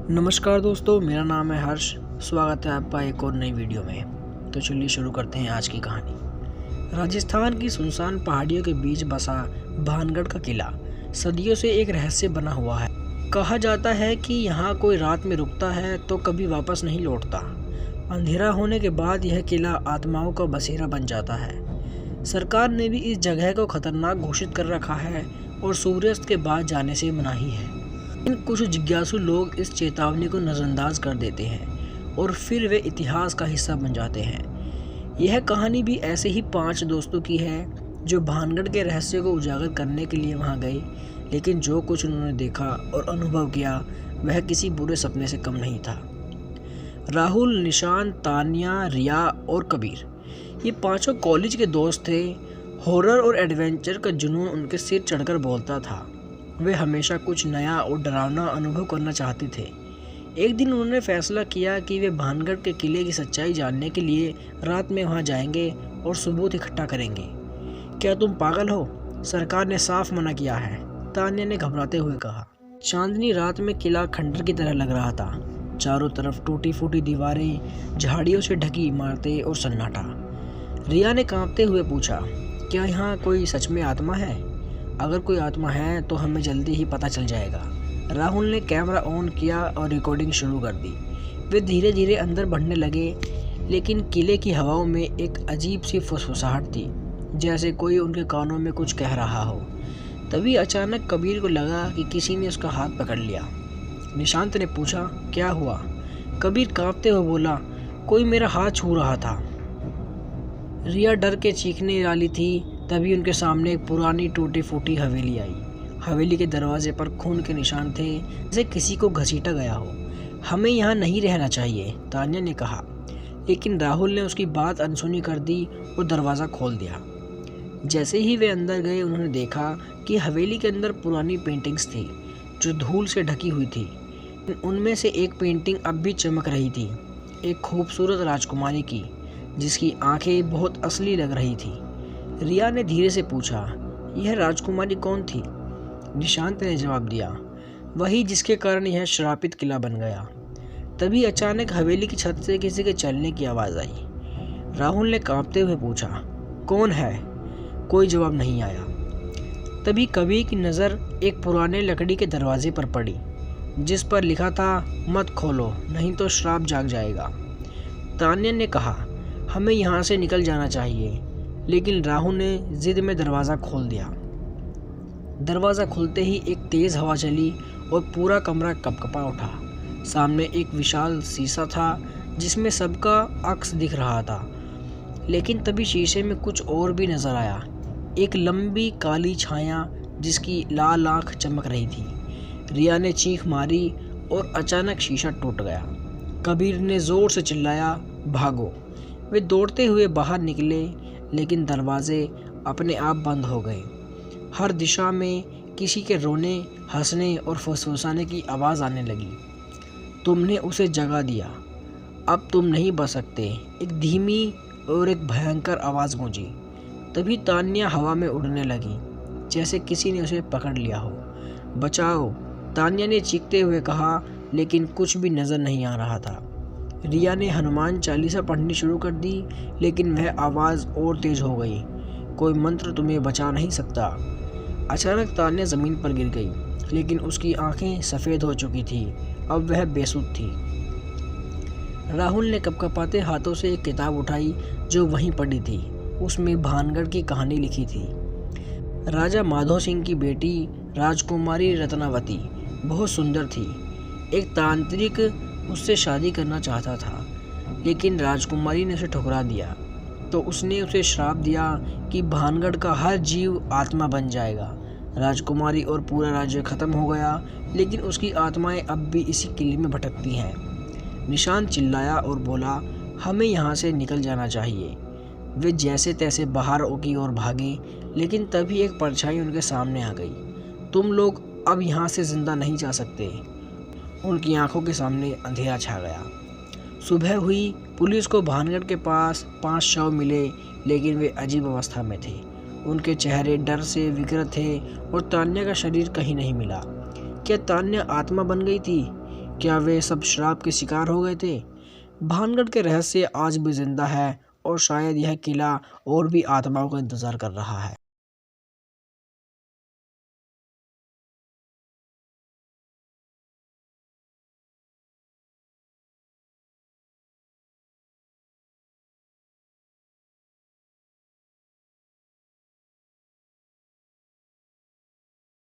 नमस्कार दोस्तों, मेरा नाम है हर्ष। स्वागत है आपका एक और नई वीडियो में। तो चलिए शुरू करते हैं आज की कहानी। राजस्थान की सुनसान पहाड़ियों के बीच बसा भानगढ़ का किला सदियों से एक रहस्य बना हुआ है। कहा जाता है कि यहाँ कोई रात में रुकता है तो कभी वापस नहीं लौटता। अंधेरा होने के बाद यह किला आत्माओं का बसेरा बन जाता है। सरकार ने भी इस जगह को खतरनाक घोषित कर रखा है और सूर्यास्त के बाद जाने से मनाही है। इन कुछ जिज्ञासु लोग इस चेतावनी को नज़रअंदाज कर देते हैं और फिर वे इतिहास का हिस्सा बन जाते हैं। यह कहानी भी ऐसे ही 5 दोस्तों की है जो भानगढ़ के रहस्य को उजागर करने के लिए वहां गए, लेकिन जो कुछ उन्होंने देखा और अनुभव किया वह किसी बुरे सपने से कम नहीं था। राहुल, निशान, तानिया, रिया और कबीर ये 5 कॉलेज के दोस्त थे। हॉरर और एडवेंचर का जुनून उनके सिर चढ़कर बोलता था। वे हमेशा कुछ नया और डरावना अनुभव करना चाहते थे। एक दिन उन्होंने फैसला किया कि वे भानगढ़ के किले की सच्चाई जानने के लिए रात में वहां जाएंगे और सबूत इकट्ठा करेंगे। क्या तुम पागल हो? सरकार ने साफ मना किया है, तान्या ने घबराते हुए कहा। चांदनी रात में किला खंडर की तरह लग रहा था। चारों तरफ टूटी फूटी दीवारें, झाड़ियों से ढकी इमारतें और सन्नाटा। रिया ने कांपते हुए पूछा, क्या यहाँ कोई सच में आत्मा है? अगर कोई आत्मा है तो हमें जल्दी ही पता चल जाएगा। राहुल ने कैमरा ऑन किया और रिकॉर्डिंग शुरू कर दी। वे धीरे धीरे अंदर बढ़ने लगे, लेकिन किले की हवाओं में एक अजीब सी फुसफुसाहट थी, जैसे कोई उनके कानों में कुछ कह रहा हो। तभी अचानक कबीर को लगा कि किसी ने उसका हाथ पकड़ लिया। निशांत ने पूछा, क्या हुआ? कबीर कांपते हुए बोला, कोई मेरा हाथ छू रहा था। रिया डर के चीखने वाली थी। तभी उनके सामने एक पुरानी टूटी फूटी हवेली आई। हवेली के दरवाजे पर खून के निशान थे, जैसे किसी को घसीटा गया हो। हमें यहाँ नहीं रहना चाहिए, तान्या ने कहा, लेकिन राहुल ने उसकी बात अनसुनी कर दी और दरवाज़ा खोल दिया। जैसे ही वे अंदर गए उन्होंने देखा कि हवेली के अंदर पुरानी पेंटिंग्स थी जो धूल से ढकी हुई थी। उनमें से एक पेंटिंग अब भी चमक रही थी, एक खूबसूरत राजकुमारी की जिसकी आंखें बहुत असली लग रही थी। रिया ने धीरे से पूछा, यह राजकुमारी कौन थी? निशांत ने जवाब दिया, वही जिसके कारण यह श्रापित किला बन गया। तभी अचानक हवेली की छत से किसी के चलने की आवाज़ आई। राहुल ने कांपते हुए पूछा, कौन है? कोई जवाब नहीं आया। तभी कबीर की नज़र एक पुराने लकड़ी के दरवाजे पर पड़ी, जिस पर लिखा था, मत खोलो नहीं तो श्राप जाग जाएगा। तान्या ने कहा, हमें यहाँ से निकल जाना चाहिए, लेकिन राहुल ने जिद में दरवाज़ा खोल दिया। दरवाज़ा खुलते ही एक तेज़ हवा चली और पूरा कमरा कँपकँपा उठा। सामने एक विशाल शीशा था जिसमें सबका अक्स दिख रहा था, लेकिन तभी शीशे में कुछ और भी नज़र आया। एक लंबी काली छाया जिसकी लाल आँख चमक रही थी। रिया ने चीख मारी और अचानक शीशा टूट गया। कबीर ने ज़ोर से चिल्लाया, भागो! वे दौड़ते हुए बाहर निकले, लेकिन दरवाजे अपने आप बंद हो गए। हर दिशा में किसी के रोने, हंसने और फुसफुसाने की आवाज़ आने लगी। तुमने उसे जगा दिया, अब तुम नहीं बच सकते, एक धीमी और एक भयंकर आवाज़ गूंजी। तभी तान्या हवा में उड़ने लगी, जैसे किसी ने उसे पकड़ लिया हो। बचाओ! तान्या ने चीखते हुए कहा, लेकिन कुछ भी नज़र नहीं आ रहा था। रिया ने हनुमान चालीसा पढ़नी शुरू कर दी, लेकिन वह आवाज़ और तेज हो गई। कोई मंत्र तुम्हें बचा नहीं सकता। अचानक तान्या ज़मीन पर गिर गई, लेकिन उसकी आंखें सफ़ेद हो चुकी थी। अब वह बेसुध थी। राहुल ने कँपकँपाते हाथों से एक किताब उठाई जो वहीं पड़ी थी। उसमें भानगढ़ की कहानी लिखी थी। राजा माधो सिंह की बेटी राजकुमारी रत्नावती बहुत सुंदर थी। एक तांत्रिक उससे शादी करना चाहता था, लेकिन राजकुमारी ने उसे ठुकरा दिया। तो उसने उसे श्राप दिया कि भानगढ़ का हर जीव आत्मा बन जाएगा। राजकुमारी और पूरा राज्य खत्म हो गया, लेकिन उसकी आत्माएं अब भी इसी किले में भटकती हैं। निशांत चिल्लाया और बोला, हमें यहाँ से निकल जाना चाहिए। वे जैसे तैसे बाहर की ओर भागे, लेकिन तभी एक परछाई उनके सामने आ गई। तुम लोग अब यहाँ से जिंदा नहीं जा सकते। उनकी आंखों के सामने अंधेरा छा गया। सुबह हुई। पुलिस को भानगढ़ के पास 5 शव मिले, लेकिन वे अजीब अवस्था में थे। उनके चेहरे डर से विकृत थे और तान्या का शरीर कहीं नहीं मिला। क्या तान्या आत्मा बन गई थी क्या वे सब शराब के शिकार हो गए थे? भानगढ़ के रहस्य आज भी जिंदा है और शायद यह किला और भी आत्माओं का इंतजार कर रहा है।